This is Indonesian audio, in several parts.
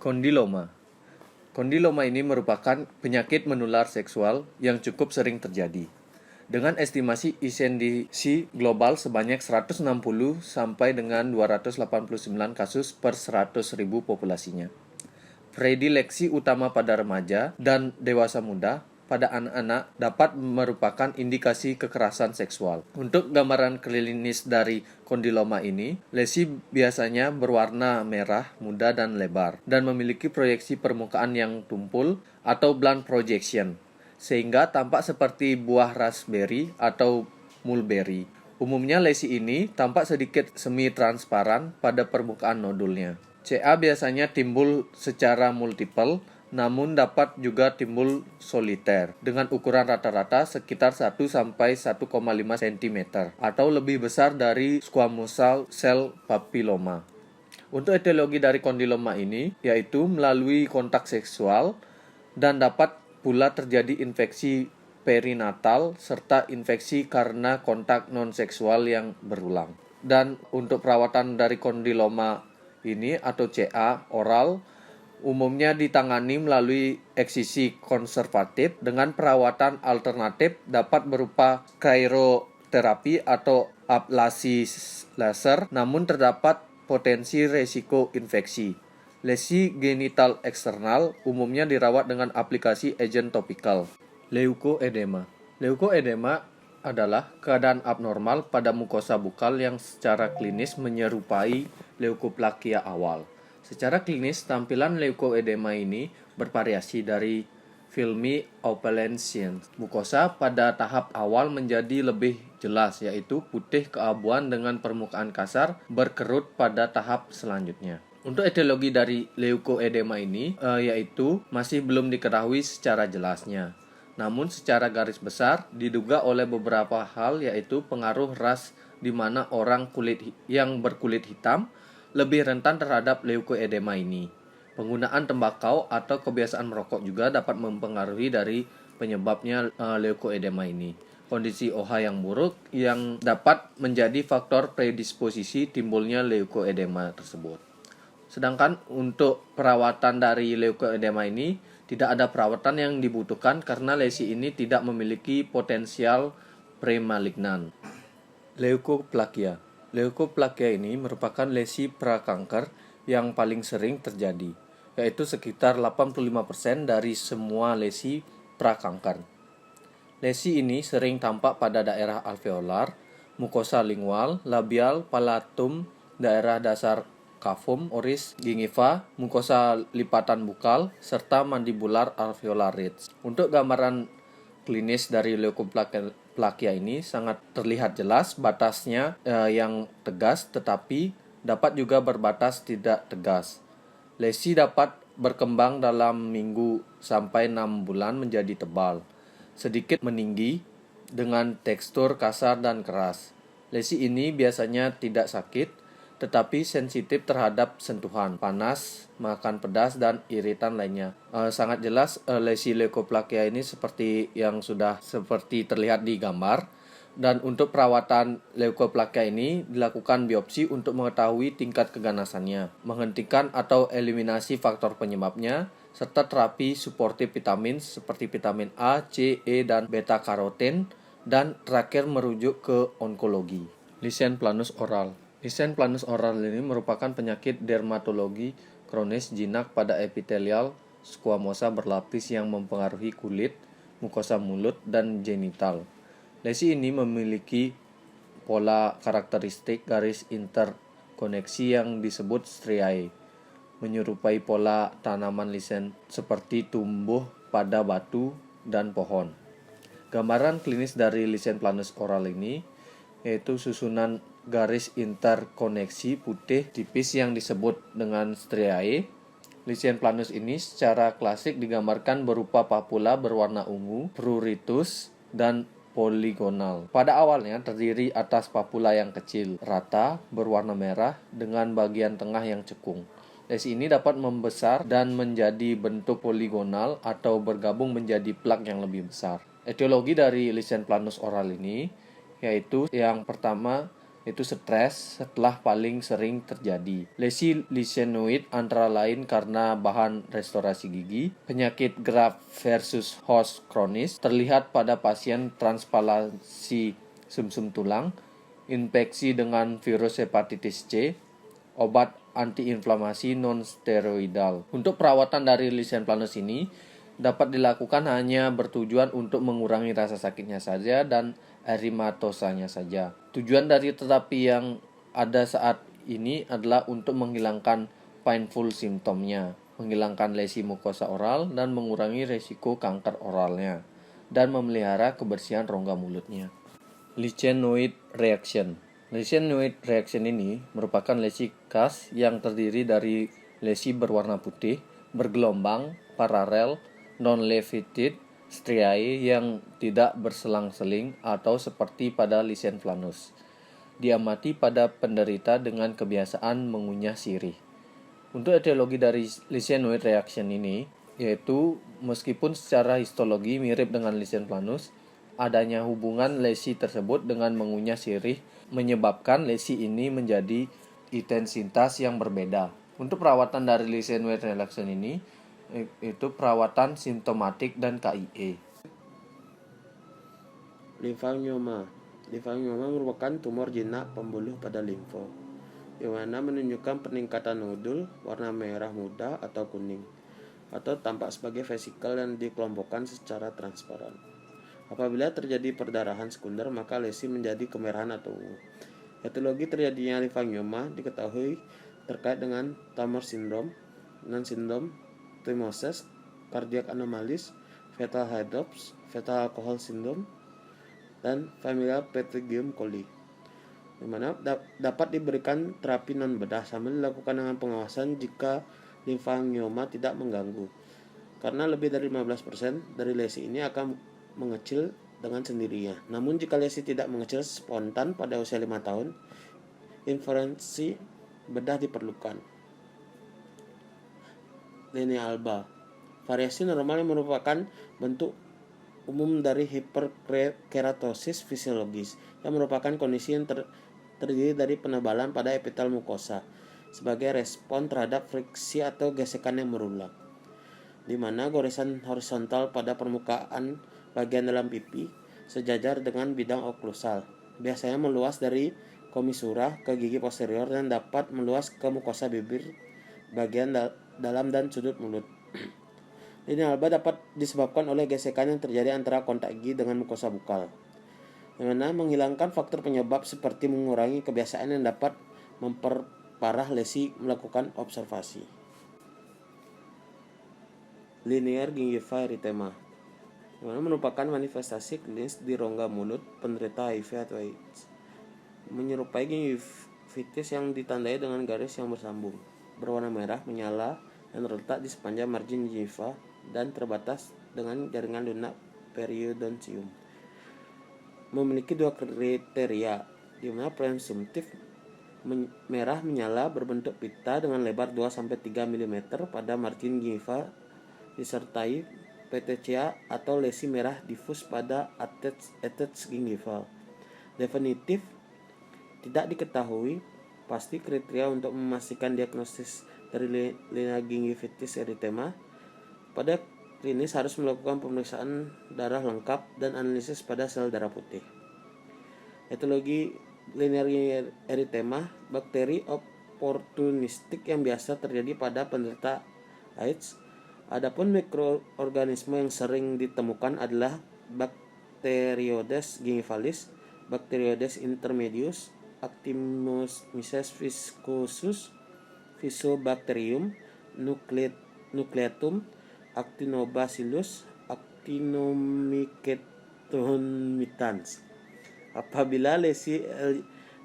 Kondiloma. Kondiloma ini merupakan penyakit menular seksual yang cukup sering terjadi. Dengan estimasi insidence global sebanyak 160 sampai dengan 289 kasus per 100.000 populasinya. Predileksi utama pada remaja dan dewasa muda pada anak-anak dapat merupakan indikasi kekerasan seksual. Untuk gambaran klinis dari kondiloma ini, lesi biasanya berwarna merah, muda, dan lebar, dan memiliki proyeksi permukaan yang tumpul atau blunt projection, sehingga tampak seperti buah raspberry atau mulberry. Umumnya lesi ini tampak sedikit semi-transparan pada permukaan nodulnya. CA biasanya timbul secara multiple, namun dapat juga timbul soliter dengan ukuran rata-rata sekitar 1-1,5 cm atau lebih besar dari squamosal cell papilloma. Untuk etiologi dari kondiloma ini yaitu melalui kontak seksual dan dapat pula terjadi infeksi perinatal serta infeksi karena kontak non-seksual yang berulang. Dan untuk perawatan dari kondiloma ini atau CA oral umumnya ditangani melalui eksisi konservatif dengan perawatan alternatif dapat berupa cryoterapi atau ablasi laser, namun terdapat potensi resiko infeksi. Lesi genital eksternal umumnya dirawat dengan aplikasi agen topikal. Leukoedema. Leukoedema adalah keadaan abnormal pada mukosa bukal yang secara klinis menyerupai leukoplakia awal. Secara klinis, tampilan leukoedema ini bervariasi dari filmy opalescence. Mukosa pada tahap awal menjadi lebih jelas, yaitu putih keabuan dengan permukaan kasar berkerut pada tahap selanjutnya. Untuk etiologi dari leukoedema ini, yaitu masih belum diketahui secara jelasnya. Namun secara garis besar diduga oleh beberapa hal, yaitu pengaruh ras di mana orang yang berkulit hitam lebih rentan terhadap leukoedema ini. Penggunaan tembakau atau kebiasaan merokok juga dapat mempengaruhi dari penyebabnya leukoedema ini. Kondisi OH yang buruk yang dapat menjadi faktor predisposisi timbulnya leukoedema tersebut. Sedangkan untuk perawatan dari leukoedema ini tidak ada perawatan yang dibutuhkan karena lesi ini tidak memiliki potensial premalignan. Leukoplakia. Leukoplakia ini merupakan lesi prakanker yang paling sering terjadi, yaitu sekitar 85% dari semua lesi prakanker. Lesi ini sering tampak pada daerah alveolar, mukosa lingual, labial, palatum, daerah dasar kafum, oris, gingiva, mukosa lipatan bukal, serta mandibular alveolar ridge. Untuk gambaran klinis dari leukoplakia ini sangat terlihat jelas batasnya yang tegas, tetapi dapat juga berbatas tidak tegas. Lesi dapat berkembang dalam minggu sampai 6 bulan menjadi tebal, sedikit meninggi dengan tekstur kasar dan keras. Lesi ini biasanya tidak sakit, tetapi sensitif terhadap sentuhan, panas, makan pedas, dan iritan lainnya. Sangat jelas lesi leukoplakia ini seperti yang sudah terlihat di gambar. Dan untuk perawatan leukoplakia ini dilakukan biopsi untuk mengetahui tingkat keganasannya, menghentikan atau eliminasi faktor penyebabnya, serta terapi suportif vitamin seperti vitamin A, C, E, dan beta-karoten, dan terakhir merujuk ke onkologi. Lichen planus oral. Lichen planus oral ini merupakan penyakit dermatologi kronis jinak pada epitelial squamosa berlapis yang mempengaruhi kulit, mukosa mulut, dan genital. Lesi ini memiliki pola karakteristik garis interkoneksi yang disebut striae, menyerupai pola tanaman lichen seperti tumbuh pada batu dan pohon. Gambaran klinis dari lichen planus oral ini yaitu susunan garis interkoneksi putih tipis yang disebut dengan striae. Lichen planus ini secara klasik digambarkan berupa papula berwarna ungu, pruritus, dan poligonal. Pada awalnya terdiri atas papula yang kecil, rata, berwarna merah dengan bagian tengah yang cekung. Lesi ini dapat membesar dan menjadi bentuk poligonal atau bergabung menjadi plak yang lebih besar. Etiologi dari lichen planus oral ini yaitu yang pertama yaitu stres setelah paling sering terjadi. Lesi lisinoid antara lain karena bahan restorasi gigi, penyakit graft versus host kronis terlihat pada pasien transplantasi sumsum tulang, infeksi dengan virus hepatitis C, obat antiinflamasi non-steroidal. Untuk perawatan dari lichen planus ini dapat dilakukan hanya bertujuan untuk mengurangi rasa sakitnya saja dan erimatosanya saja. Tujuan dari terapi yang ada saat ini adalah untuk menghilangkan painful simptomnya, menghilangkan lesi mukosa oral dan mengurangi resiko kanker oralnya, dan memelihara kebersihan rongga mulutnya. Lichenoid reaction. Lichenoid reaction ini merupakan lesi khas yang terdiri dari lesi berwarna putih, bergelombang, paralel, non-leafleted, striae yang tidak berselang-seling atau seperti pada lichen planus. Diamati pada penderita dengan kebiasaan mengunyah sirih. Untuk etiologi dari lichenoid reaction ini, yaitu meskipun secara histologi mirip dengan lichen planus, adanya hubungan lesi tersebut dengan mengunyah sirih menyebabkan lesi ini menjadi intensitas yang berbeda. Untuk perawatan dari lichenoid reaction ini, itu perawatan simptomatik dan KIE. Limfangioma. Limfangioma merupakan tumor jinak pembuluh pada limfo, yang mana menunjukkan peningkatan nodul warna merah muda atau kuning, atau tampak sebagai vesikel yang dikelompokkan secara transparan. Apabila terjadi perdarahan sekunder, maka lesi menjadi kemerahan atau ungu. Etiologi terjadinya limfangioma diketahui terkait dengan tumor sindrom, non-sindrom, thymosis, cardiac anomalies, fetal hydrops, fetal alcohol syndrome, dan familial Petechium coli, di mana dapat diberikan terapi non bedah sambil dilakukan dengan pengawasan jika limfangioma tidak mengganggu, karena lebih dari 15% dari lesi ini akan mengecil dengan sendirinya. Namun jika lesi tidak mengecil spontan pada usia 5 tahun, intervensi bedah diperlukan. Linea alba. Variasi normal yang merupakan bentuk umum dari hiperkeratosis fisiologis, yang merupakan kondisi yang terdiri dari penebalan pada epitel mukosa sebagai respon terhadap friksi atau gesekan yang berulang, di mana goresan horizontal pada permukaan bagian dalam pipi sejajar dengan bidang oklusal, biasanya meluas dari komisura ke gigi posterior dan dapat meluas ke mukosa bibir bagian dalam dan sudut mulut. Linea alba dapat disebabkan oleh gesekan yang terjadi antara kontak gigi dengan mukosa bukal, yang mana menghilangkan faktor penyebab seperti mengurangi kebiasaan yang dapat memperparah lesi melakukan observasi. Linear gingiva erythema, yang mana merupakan manifestasi klinis di rongga mulut penderita HIV atau AIDS, menyerupai gingivitis yang ditandai dengan garis yang bersambung, berwarna merah menyala dan terletak di sepanjang margin gingiva dan terbatas dengan jaringan lunak periodontium. Memiliki dua kriteria, di mana presumptif merah menyala berbentuk pita dengan lebar 2-3 mm pada margin gingiva disertai petechia atau lesi merah difus pada attach gingival. Definitif tidak diketahui pasti kriteria untuk memastikan diagnosis dari linear gingivitis erythema. Pada klinis harus melakukan pemeriksaan darah lengkap dan analisis pada sel darah putih. Etiologi linear erythema, bakteri oportunistik yang biasa terjadi pada penderita AIDS. Adapun mikroorganisme yang sering ditemukan adalah Bacteroides gingivalis, Bacteroides intermedius, Actinomyces viscosus, Fusobacterium nucleatum, Actinobacillus, Actinomyceton. Apabila lesi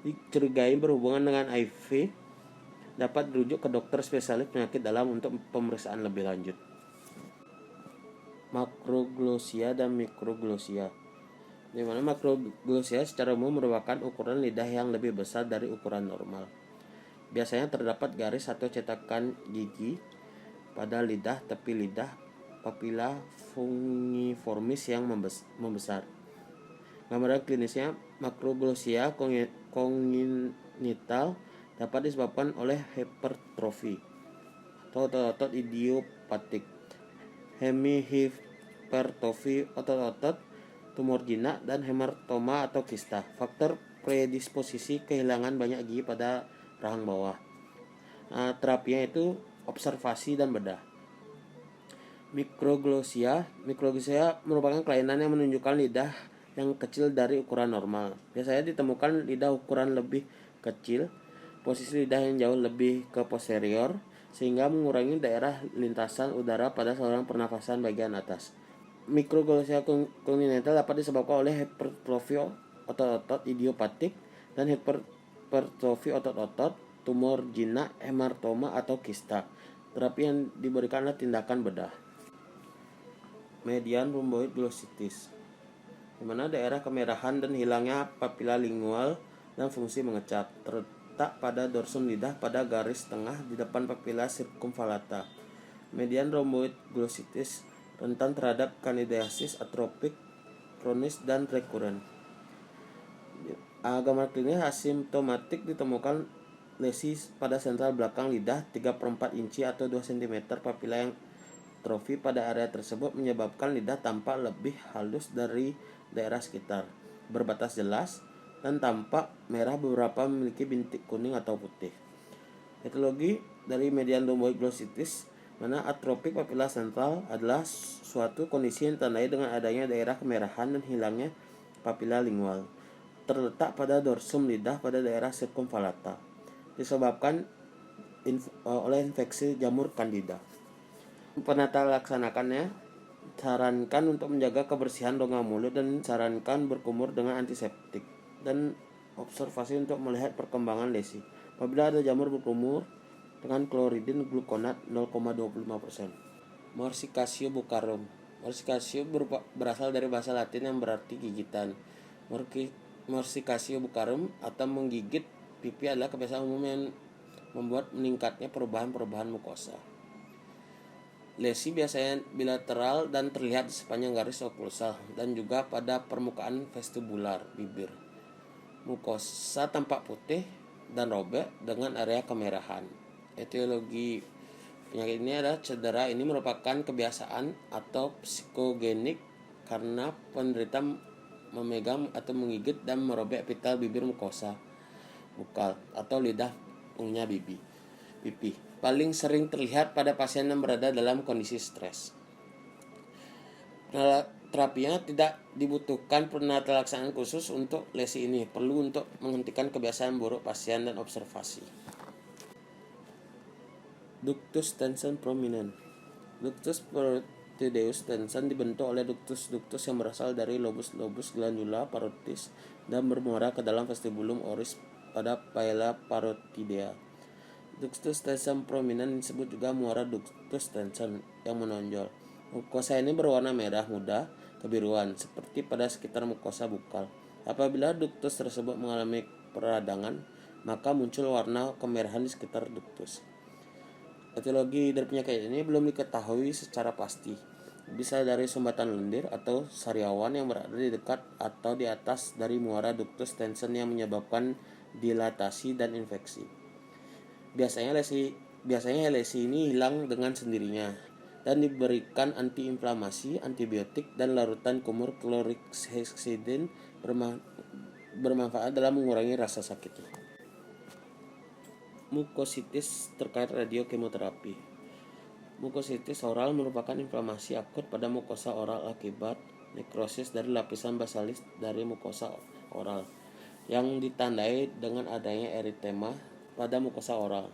dicurigai berhubungan dengan HIV, dapat dirujuk ke dokter spesialis penyakit dalam untuk pemeriksaan lebih lanjut. Makroglossia dan mikroglossia, di mana makroglossia secara umum merupakan ukuran lidah yang lebih besar dari ukuran normal. Biasanya terdapat garis atau cetakan gigi pada lidah tepi lidah, papilla fungiformis yang membesar. Gambaran klinisnya Makroglosia kongenital dapat disebabkan oleh hipertrofi atau otot-otot idiopatik, hemihipertrofi otot-otot, tumor jinak, dan hematoma atau kista. Faktor predisposisi kehilangan banyak gigi pada rahang bawah. Terapinya itu observasi dan bedah. Mikroglosia merupakan kelainan yang menunjukkan lidah yang kecil dari ukuran normal. Biasanya ditemukan lidah ukuran lebih kecil, posisi lidah yang jauh lebih ke posterior, sehingga mengurangi daerah lintasan udara pada saluran pernafasan bagian atas. Mikroglosia kongenital dapat disebabkan oleh hipertrofi otot-otot idiopatik dan hipertrofi otot-otot, tumor jinak, hematoma atau kista. Terapi yang diberikan adalah tindakan bedah. Median rhomboid glossitis, di mana daerah kemerahan dan hilangnya papila lingual dan fungsi mengecap, terletak pada dorsum lidah pada garis tengah di depan papila circumvallata. Median rhomboid glossitis rentan terhadap kandidiasis atropik, kronis, dan rekuren. Gambar klinis asimptomatik ditemukan lesi pada sentral belakang lidah 3/4 inci atau 2 cm. Papila yang atrofi pada area tersebut menyebabkan lidah tampak lebih halus dari daerah sekitar, berbatas jelas, dan tampak merah, beberapa memiliki bintik kuning atau putih. Etiologi dari median rhomboid glossitis, mana atropik papila sentral adalah suatu kondisi yang ditandai dengan adanya daerah kemerahan dan hilangnya papila lingual, terletak pada dorsum lidah pada daerah circumvallata, disebabkan oleh infeksi jamur Candida. Penata laksanakannya, sarankan untuk menjaga kebersihan rongga mulut dan sarankan berkumur dengan antiseptik, dan observasi untuk melihat perkembangan lesi. Apabila ada jamur berkumur, dengan kloridin glukonat 0,25%. Morsicasio buccarum. Morsicasio berasal dari bahasa Latin yang berarti gigitan. Morsicasio buccarum atau menggigit pipi adalah kebiasaan umum yang membuat meningkatnya perubahan mukosa. Lesi biasanya bilateral dan terlihat di sepanjang garis oklusal dan juga pada permukaan vestibular bibir. Mukosa tampak putih dan robek dengan area kemerahan. Etiologi penyakit ini adalah cedera. Ini merupakan kebiasaan atau psikogenik karena penderita memegang atau menggigit dan merobek epitel bibir mukosa bukal atau lidah punya pipi. Paling sering terlihat pada pasien yang berada dalam kondisi stres. Terapinya tidak dibutuhkan penata laksanaan khusus untuk lesi ini, perlu untuk menghentikan kebiasaan buruk pasien dan observasi. Ductus tension prominent. Ductus parotideus tension dibentuk oleh ductus yang berasal dari lobus glandula parotis dan bermuara ke dalam vestibulum oris pada paella parotidea. Ductus tension prominent disebut juga muara ductus tension yang menonjol. Mukosa ini berwarna merah muda kebiruan seperti pada sekitar mukosa bukal. Apabila ductus tersebut mengalami peradangan, maka muncul warna kemerahan di sekitar ductus. Etiologi dari penyakit ini belum diketahui secara pasti. Bisa dari sumbatan lendir atau sariawan yang berada di dekat atau di atas dari muara ductus tension yang menyebabkan dilatasi dan infeksi. Biasanya lesi ini hilang dengan sendirinya dan diberikan antiinflamasi, antibiotik, dan larutan kumur chlorhexidine bermanfaat dalam mengurangi rasa sakit. Mukositis terkait radiokemoterapi. Mukositis oral merupakan inflamasi akut pada mukosa oral akibat nekrosis dari lapisan basalis dari mukosa oral yang ditandai dengan adanya eritema pada mukosa oral.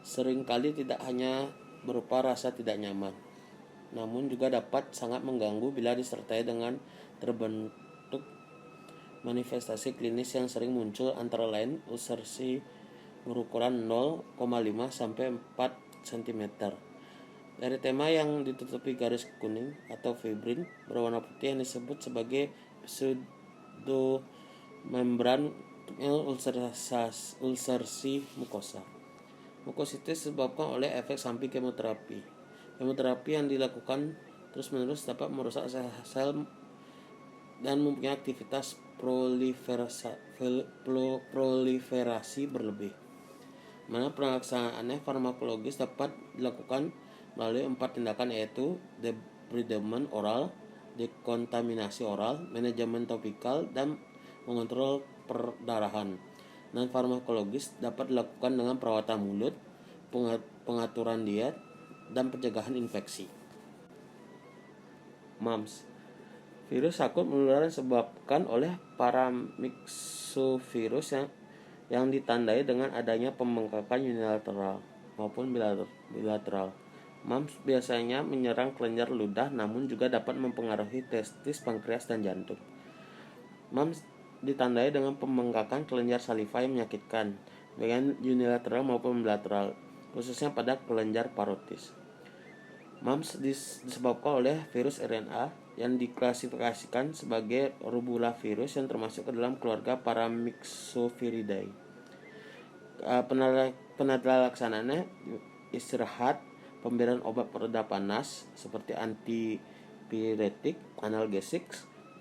Seringkali tidak hanya berupa rasa tidak nyaman, namun juga dapat sangat mengganggu bila disertai dengan terbentuk manifestasi klinis yang sering muncul, antara lain ulcerasi berukuran 0,5 sampai 4 cm, eritema yang ditutupi garis kuning atau fibrin berwarna putih yang disebut sebagai pseudomembran ulcerasi mukosa. Mukositis disebabkan oleh efek samping kemoterapi. Kemoterapi yang dilakukan terus-menerus dapat merusak sel dan mempunyai aktivitas proliferasi berlebih. Mana pelaksanaannya farmakologis dapat dilakukan melalui 4 tindakan, yaitu debridement oral, dekontaminasi oral, manajemen topikal, dan mengontrol perdarahan. Non farmakologis dapat dilakukan dengan perawatan mulut, pengaturan diet, dan pencegahan infeksi. MAMS. Virus akut menular disebabkan oleh paramyxovirus yang ditandai dengan adanya pembengkakan unilateral maupun bilateral. MAMS biasanya menyerang kelenjar ludah, namun juga dapat mempengaruhi testis, pankreas, dan jantung. MAMS ditandai dengan pembengkakan kelenjar saliva yang menyakitkan, baik unilateral maupun bilateral, khususnya pada kelenjar parotis. MAMS disebabkan oleh virus RNA yang diklasifikasikan sebagai rubella virus yang termasuk ke dalam keluarga Paramyxoviridae. Penata laksanaannya istirahat, pemberian obat pereda panas seperti antipiretik, analgesik,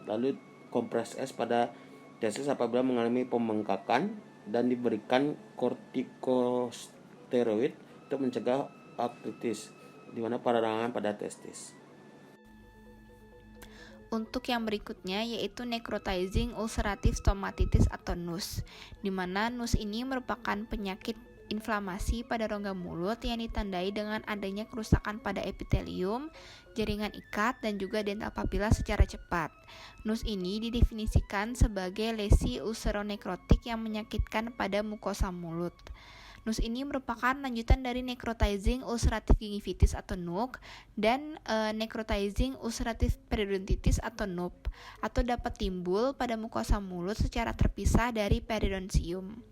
lalu kompres es pada testis apabila mengalami pembengkakan, dan diberikan kortikosteroid untuk mencegah artritis, di mana peradangan pada testis. Untuk yang berikutnya yaitu necrotizing ulcerative stomatitis atau NUS, di mana NUS ini merupakan penyakit inflamasi pada rongga mulut yang ditandai dengan adanya kerusakan pada epitelium, jaringan ikat, dan juga dental papila secara cepat. NUS ini didefinisikan sebagai lesi ulceronekrotik yang menyakitkan pada mukosa mulut. NUS ini merupakan lanjutan dari necrotizing ulcerative gingivitis atau NUG dan necrotizing ulcerative periodontitis atau NUP, atau dapat timbul pada mukosa mulut secara terpisah dari periodontium.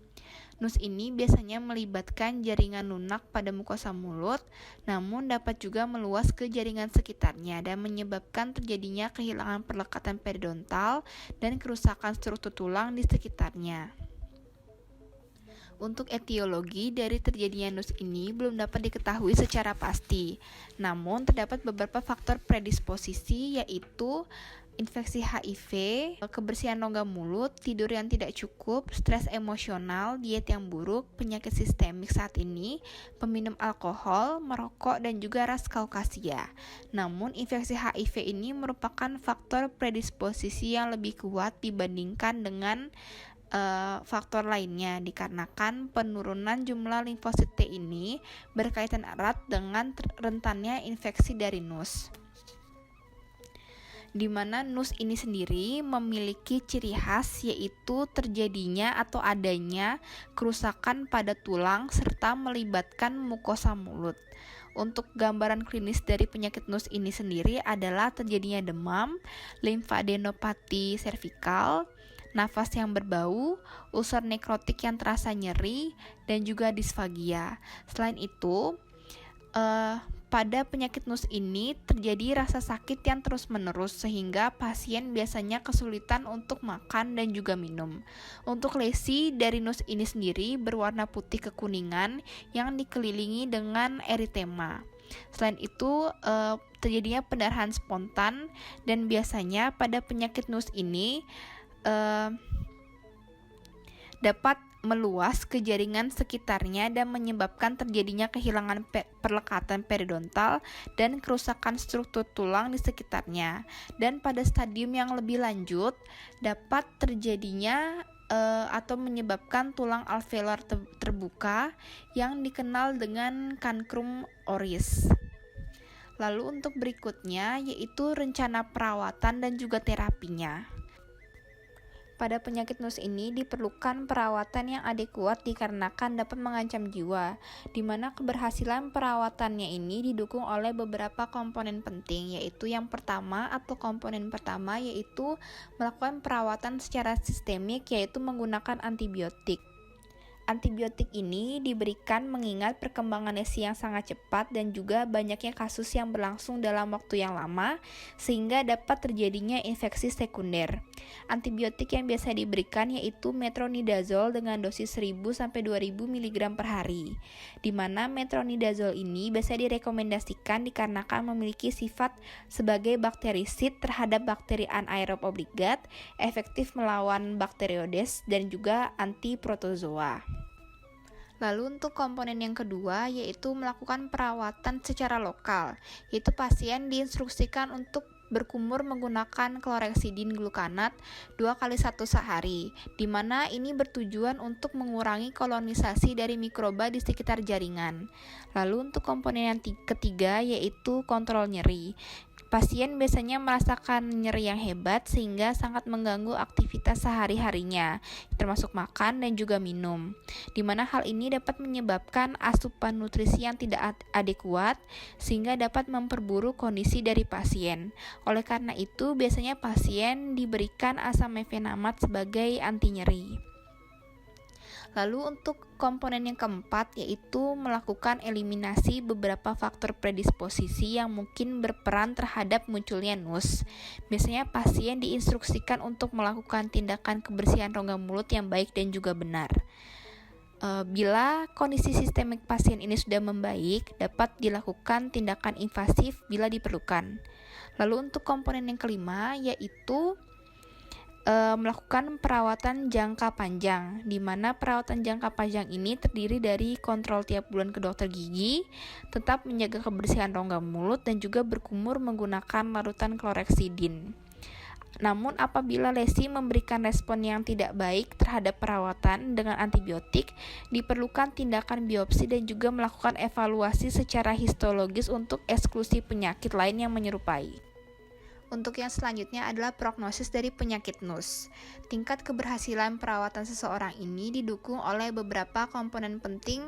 NUS ini biasanya melibatkan jaringan lunak pada mukosa mulut, namun dapat juga meluas ke jaringan sekitarnya dan menyebabkan terjadinya kehilangan perlekatan periodontal dan kerusakan struktur tulang di sekitarnya. Untuk etiologi dari terjadinya NUS ini belum dapat diketahui secara pasti, namun terdapat beberapa faktor predisposisi, yaitu infeksi HIV, kebersihan rongga mulut, tidur yang tidak cukup, stres emosional, diet yang buruk, penyakit sistemik saat ini, peminum alkohol, merokok, dan juga ras Kaukasia. Namun infeksi HIV ini merupakan faktor predisposisi yang lebih kuat dibandingkan dengan faktor lainnya, dikarenakan penurunan jumlah limfosit T ini berkaitan erat dengan rentannya infeksi dari NUS. Di mana NUS ini sendiri memiliki ciri khas, yaitu terjadinya atau adanya kerusakan pada tulang serta melibatkan mukosa mulut. Untuk gambaran klinis dari penyakit NUS ini sendiri adalah terjadinya demam, limfadenopati servikal, nafas yang berbau, ulcer nekrotik yang terasa nyeri, dan juga disfagia. Selain itu, pada penyakit NUS ini terjadi rasa sakit yang terus-menerus sehingga pasien biasanya kesulitan untuk makan dan juga minum. Untuk lesi dari NUS ini sendiri berwarna putih kekuningan yang dikelilingi dengan eritema. Selain itu, terjadinya pendarahan spontan, dan biasanya pada penyakit NUS ini dapat meluas ke jaringan sekitarnya dan menyebabkan terjadinya kehilangan perlekatan periodontal dan kerusakan struktur tulang di sekitarnya. Dan pada stadium yang lebih lanjut dapat terjadinya atau menyebabkan tulang alveolar terbuka yang dikenal dengan cancrum oris. Lalu untuk berikutnya yaitu rencana perawatan dan juga terapinya. Pada penyakit NUS ini diperlukan perawatan yang adekuat dikarenakan dapat mengancam jiwa, di mana keberhasilan perawatannya ini didukung oleh beberapa komponen penting, yaitu yang pertama atau komponen pertama yaitu melakukan perawatan secara sistemik, yaitu menggunakan antibiotik. Antibiotik ini diberikan mengingat perkembangan lesi yang sangat cepat dan juga banyaknya kasus yang berlangsung dalam waktu yang lama sehingga dapat terjadinya infeksi sekunder. Antibiotik yang biasa diberikan yaitu metronidazol dengan dosis 1000 sampai 2000 mg per hari. Di mana metronidazol ini biasa direkomendasikan dikarenakan memiliki sifat sebagai bakterisid terhadap bakteri anaerob obligat, efektif melawan bakteriodes dan juga antiprotozoa. Lalu untuk komponen yang kedua yaitu melakukan perawatan secara lokal, yaitu pasien diinstruksikan untuk berkumur menggunakan kloreksidin glukanat 2 kali 1 sehari, di mana ini bertujuan untuk mengurangi kolonisasi dari mikroba di sekitar jaringan. Lalu untuk komponen yang ketiga yaitu kontrol nyeri. Pasien biasanya merasakan nyeri yang hebat sehingga sangat mengganggu aktivitas sehari-harinya, termasuk makan dan juga minum. Di mana hal ini dapat menyebabkan asupan nutrisi yang tidak adekuat sehingga dapat memperburuk kondisi dari pasien. Oleh karena itu, biasanya pasien diberikan asam mefenamat sebagai anti nyeri. Lalu untuk komponen yang keempat yaitu melakukan eliminasi beberapa faktor predisposisi yang mungkin berperan terhadap munculnya NUS. Biasanya pasien diinstruksikan untuk melakukan tindakan kebersihan rongga mulut yang baik dan juga benar. Bila kondisi sistemik pasien ini sudah membaik, dapat dilakukan tindakan invasif bila diperlukan. Lalu untuk komponen yang kelima yaitu melakukan perawatan jangka panjang, di mana perawatan jangka panjang ini terdiri dari kontrol tiap bulan ke dokter gigi, tetap menjaga kebersihan rongga mulut, dan juga berkumur menggunakan larutan kloreksidin. Namun apabila lesi memberikan respon yang tidak baik terhadap perawatan dengan antibiotik, diperlukan tindakan biopsi dan juga melakukan evaluasi secara histologis untuk eksklusi penyakit lain yang menyerupai. Untuk yang selanjutnya adalah prognosis dari penyakit NUS. Tingkat keberhasilan perawatan seseorang ini didukung oleh beberapa komponen penting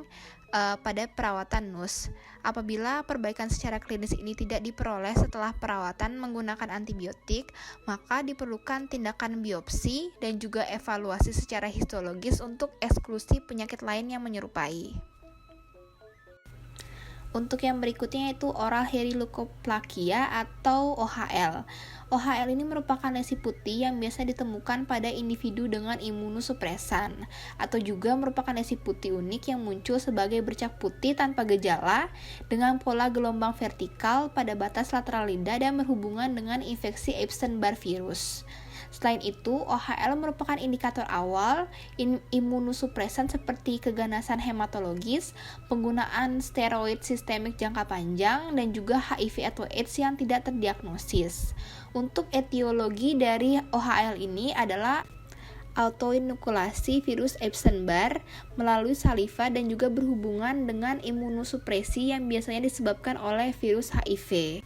pada perawatan NUS. Apabila perbaikan secara klinis ini tidak diperoleh setelah perawatan menggunakan antibiotik, maka diperlukan tindakan biopsi dan juga evaluasi secara histologis untuk eksklusi penyakit lain yang menyerupai. Untuk yang berikutnya yaitu oral hairy-leukoplakia atau OHL. OHL ini merupakan lesi putih yang biasa ditemukan pada individu dengan imunosupresan, atau juga merupakan lesi putih unik yang muncul sebagai bercak putih tanpa gejala dengan pola gelombang vertikal pada batas lateral lidah dan berhubungan dengan infeksi Epstein-Barr virus. Selain itu, OHL merupakan indikator awal imunosupresan seperti keganasan hematologis, penggunaan steroid sistemik jangka panjang, dan juga HIV atau AIDS yang tidak terdiagnosis. Untuk etiologi dari OHL ini adalah autoinokulasi virus Epstein-Barr melalui saliva dan juga berhubungan dengan imunosupresi yang biasanya disebabkan oleh virus HIV.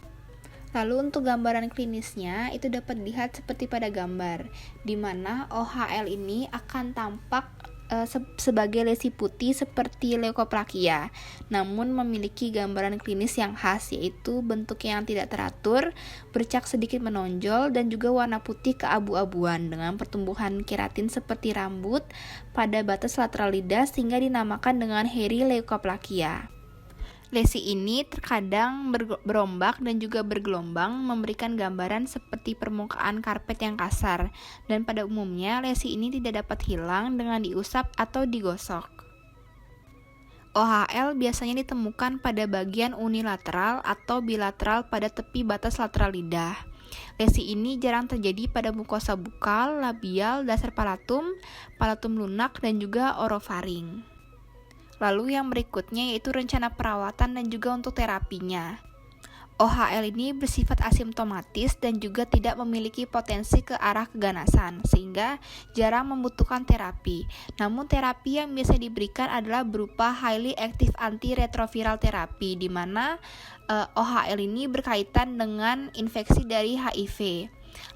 Lalu untuk gambaran klinisnya itu dapat dilihat seperti pada gambar, di mana OHL ini akan tampak sebagai lesi putih seperti leukoplakia, namun memiliki gambaran klinis yang khas, yaitu bentuk yang tidak teratur, bercak sedikit menonjol, dan juga warna putih keabu-abuan dengan pertumbuhan keratin seperti rambut pada batas lateral lidah sehingga dinamakan dengan hairy leukoplakia. Lesi ini terkadang berombak dan juga bergelombang, memberikan gambaran seperti permukaan karpet yang kasar, dan pada umumnya lesi ini tidak dapat hilang dengan diusap atau digosok. OHL biasanya ditemukan pada bagian unilateral atau bilateral pada tepi batas lateral lidah. Lesi ini jarang terjadi pada mukosa bukal, labial, dasar palatum lunak, dan juga orofaring. Lalu yang berikutnya yaitu rencana perawatan dan juga untuk terapinya. OHL ini bersifat asimptomatis dan juga tidak memiliki potensi ke arah keganasan, sehingga jarang membutuhkan terapi. Namun terapi yang biasa diberikan adalah berupa highly active antiretroviral therapy, di mana OHL ini berkaitan dengan infeksi dari HIV.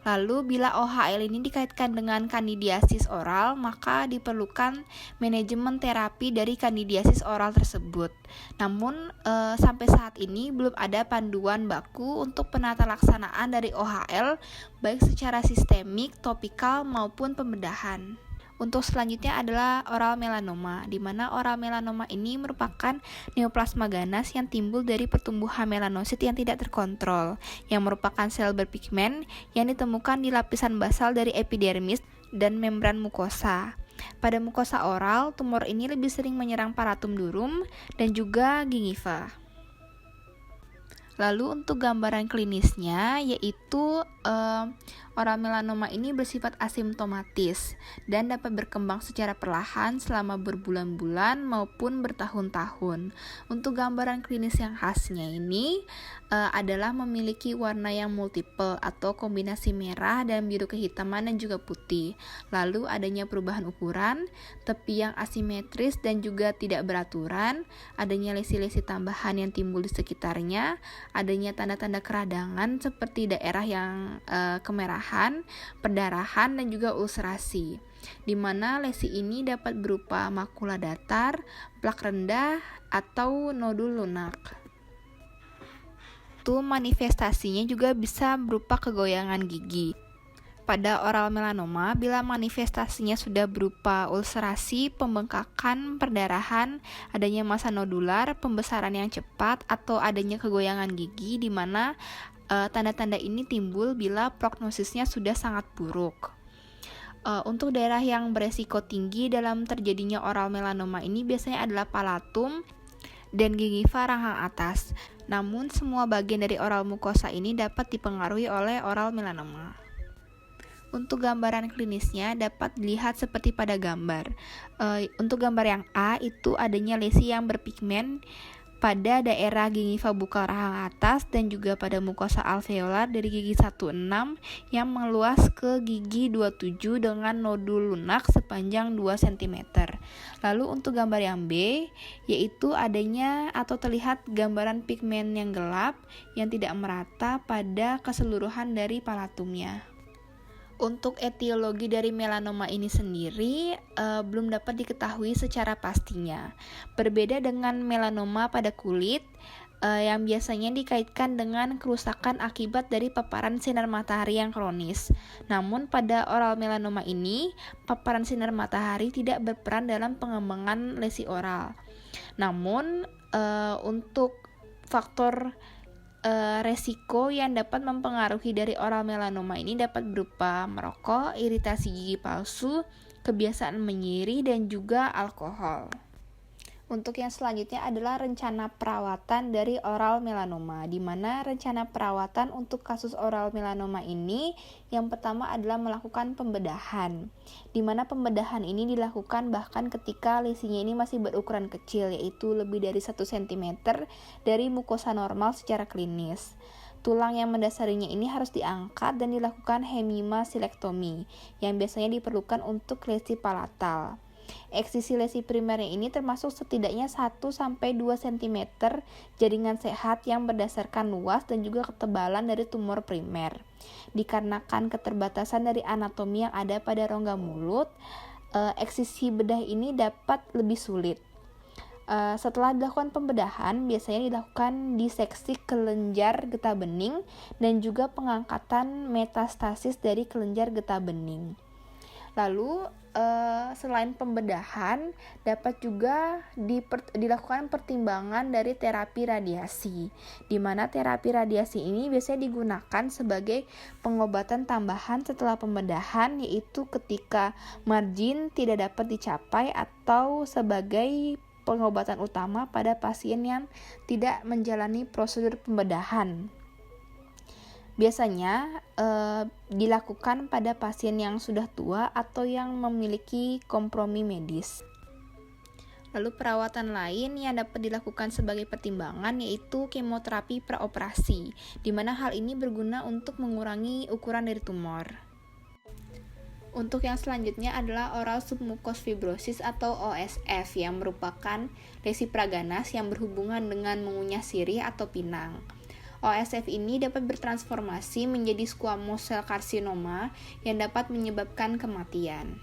Lalu bila OHL ini dikaitkan dengan kandidiasis oral, maka diperlukan manajemen terapi dari kandidiasis oral tersebut. Namun sampai saat ini belum ada panduan baku untuk penata laksanaan dari OHL baik secara sistemik, topikal maupun pembedahan. Untuk selanjutnya adalah oral melanoma, di mana oral melanoma ini merupakan neoplasma ganas yang timbul dari pertumbuhan melanosit yang tidak terkontrol, yang merupakan sel berpigmen yang ditemukan di lapisan basal dari epidermis dan membran mukosa. Pada mukosa oral, tumor ini lebih sering menyerang paratum durum dan juga gingiva. Lalu untuk gambaran klinisnya yaitu oral melanoma ini bersifat asimptomatis dan dapat berkembang secara perlahan selama berbulan-bulan maupun bertahun-tahun. Untuk gambaran klinis yang khasnya ini adalah memiliki warna yang multiple atau kombinasi merah dan biru kehitaman dan juga putih. Lalu adanya perubahan ukuran, tepi yang asimetris dan juga tidak beraturan, adanya lesi-lesi tambahan yang timbul di sekitarnya, adanya tanda-tanda keradangan seperti daerah yang kemerahan, perdarahan, dan juga ulcerasi, di mana lesi ini dapat berupa makula datar, plak rendah, atau nodul lunak. Manifestasinya juga bisa berupa kegoyangan gigi. Pada oral melanoma, bila manifestasinya sudah berupa ulcerasi, pembengkakan, perdarahan, adanya massa nodular, pembesaran yang cepat, atau adanya kegoyangan gigi, di mana tanda-tanda ini timbul bila prognosisnya sudah sangat buruk. Untuk daerah yang beresiko tinggi dalam terjadinya oral melanoma ini biasanya adalah palatum dan gingiva rahang atas. Namun semua bagian dari oral mukosa ini dapat dipengaruhi oleh oral melanoma. Untuk gambaran klinisnya dapat dilihat seperti pada gambar. Untuk gambar yang A itu adanya lesi yang berpigmen pada daerah gingiva bukal rahang atas dan juga pada mukosa alveolar dari gigi 16 yang meluas ke gigi 27 dengan nodul lunak sepanjang 2 cm. Lalu untuk gambar yang B yaitu adanya atau terlihat gambaran pigmen yang gelap yang tidak merata pada keseluruhan dari palatumnya. Untuk etiologi dari melanoma ini sendiri belum dapat diketahui secara pastinya. Berbeda dengan melanoma pada kulit yang biasanya dikaitkan dengan kerusakan akibat dari paparan sinar matahari yang kronis. Namun pada oral melanoma ini, paparan sinar matahari tidak berperan dalam pengembangan lesi oral. Namun untuk faktor resiko yang dapat mempengaruhi dari oral melanoma ini dapat berupa merokok, iritasi gigi palsu, kebiasaan menyiri, dan juga alkohol. Untuk yang selanjutnya adalah rencana perawatan dari oral melanoma, di mana rencana perawatan untuk kasus oral melanoma ini yang pertama adalah melakukan pembedahan, di mana pembedahan ini dilakukan bahkan ketika lesinya ini masih berukuran kecil, yaitu lebih dari 1 cm dari mukosa normal secara klinis. Tulang yang mendasarinya ini harus diangkat dan dilakukan hemimasilektomi, yang biasanya diperlukan untuk lesi palatal. Eksisi lesi primernya ini termasuk setidaknya 1-2 cm jaringan sehat yang berdasarkan luas dan juga ketebalan dari tumor primer. Dikarenakan keterbatasan dari anatomi yang ada pada rongga mulut, eksisi bedah ini dapat lebih sulit. Setelah dilakukan pembedahan, biasanya dilakukan diseksi kelenjar getah bening dan juga pengangkatan metastasis dari kelenjar getah bening. Lalu selain pembedahan dapat juga dilakukan pertimbangan dari terapi radiasi, di mana terapi radiasi ini biasanya digunakan sebagai pengobatan tambahan setelah pembedahan, yaitu ketika margin tidak dapat dicapai atau sebagai pengobatan utama pada pasien yang tidak menjalani prosedur pembedahan. Biasanya dilakukan pada pasien yang sudah tua atau yang memiliki kompromi medis. Lalu perawatan lain yang dapat dilakukan sebagai pertimbangan yaitu kemoterapi praoperasi, di mana hal ini berguna untuk mengurangi ukuran dari tumor. Untuk yang selanjutnya adalah oral submucous fibrosis atau OSF yang merupakan lesi praganas yang berhubungan dengan mengunyah sirih atau pinang. OSF ini dapat bertransformasi menjadi squamous cell carcinoma yang dapat menyebabkan kematian.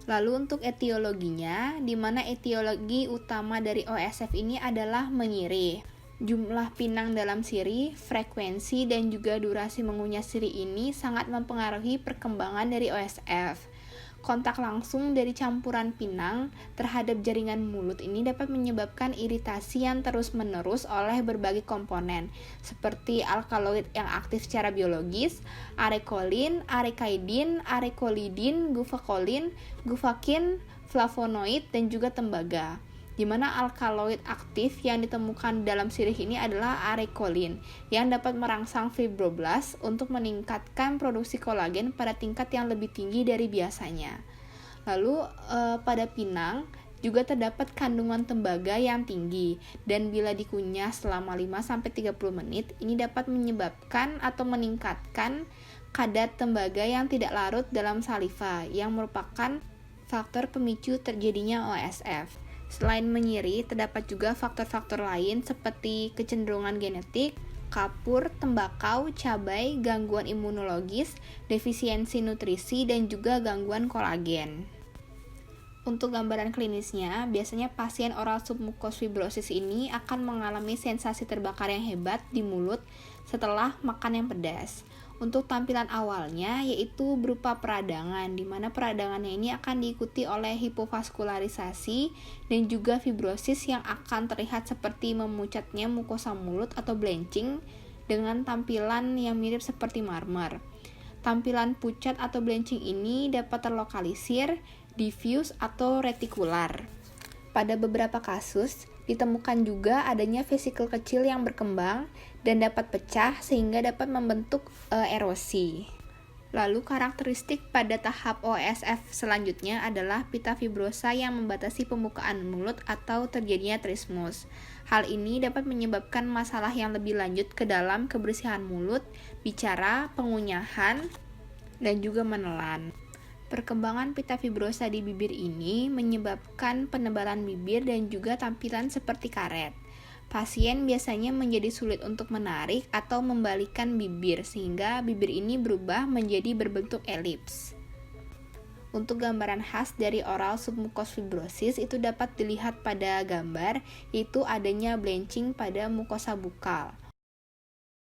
Lalu untuk etiologinya, di mana etiologi utama dari OSF ini adalah menyirih. Jumlah pinang dalam sirih, frekuensi, dan juga durasi mengunyah sirih ini sangat mempengaruhi perkembangan dari OSF. Kontak langsung dari campuran pinang terhadap jaringan mulut ini dapat menyebabkan iritasi yang terus-menerus oleh berbagai komponen, seperti alkaloid yang aktif secara biologis, arekolin, arekaidin, arekolidin, guvakolin, guvakin, flavonoid, dan juga tembaga. Di mana alkaloid aktif yang ditemukan dalam sirih ini adalah arekolin yang dapat merangsang fibroblast untuk meningkatkan produksi kolagen pada tingkat yang lebih tinggi dari biasanya. Lalu pada pinang juga terdapat kandungan tembaga yang tinggi dan bila dikunyah selama 5-30 menit ini dapat menyebabkan atau meningkatkan kadar tembaga yang tidak larut dalam saliva yang merupakan faktor pemicu terjadinya OSF. Selain menyiri, terdapat juga faktor-faktor lain seperti kecenderungan genetik, kapur, tembakau, cabai, gangguan imunologis, defisiensi nutrisi, dan juga gangguan kolagen. Untuk gambaran klinisnya, biasanya pasien oral submucous fibrosis ini akan mengalami sensasi terbakar yang hebat di mulut setelah makan yang pedas. Untuk tampilan awalnya yaitu berupa peradangan, di mana peradangannya ini akan diikuti oleh hipovaskularisasi dan juga fibrosis yang akan terlihat seperti memucatnya mukosa mulut atau blanching dengan tampilan yang mirip seperti marmer. Tampilan pucat atau blanching ini dapat terlokalisir, diffuse atau retikular. Pada beberapa kasus, ditemukan juga adanya vesikel kecil yang berkembang dan dapat pecah sehingga dapat membentuk erosi. Lalu karakteristik pada tahap OSF selanjutnya adalah pita fibrosa yang membatasi pembukaan mulut atau terjadinya trismus. Hal ini dapat menyebabkan masalah yang lebih lanjut ke dalam kebersihan mulut, bicara, pengunyahan, dan juga menelan. Perkembangan pita fibrosa di bibir ini menyebabkan penebalan bibir dan juga tampilan seperti karet. Pasien biasanya menjadi sulit untuk menarik atau membalikkan bibir sehingga bibir ini berubah menjadi berbentuk elips. Untuk gambaran khas dari oral submucous fibrosis itu dapat dilihat pada gambar, yaitu adanya blanching pada mukosa bukal.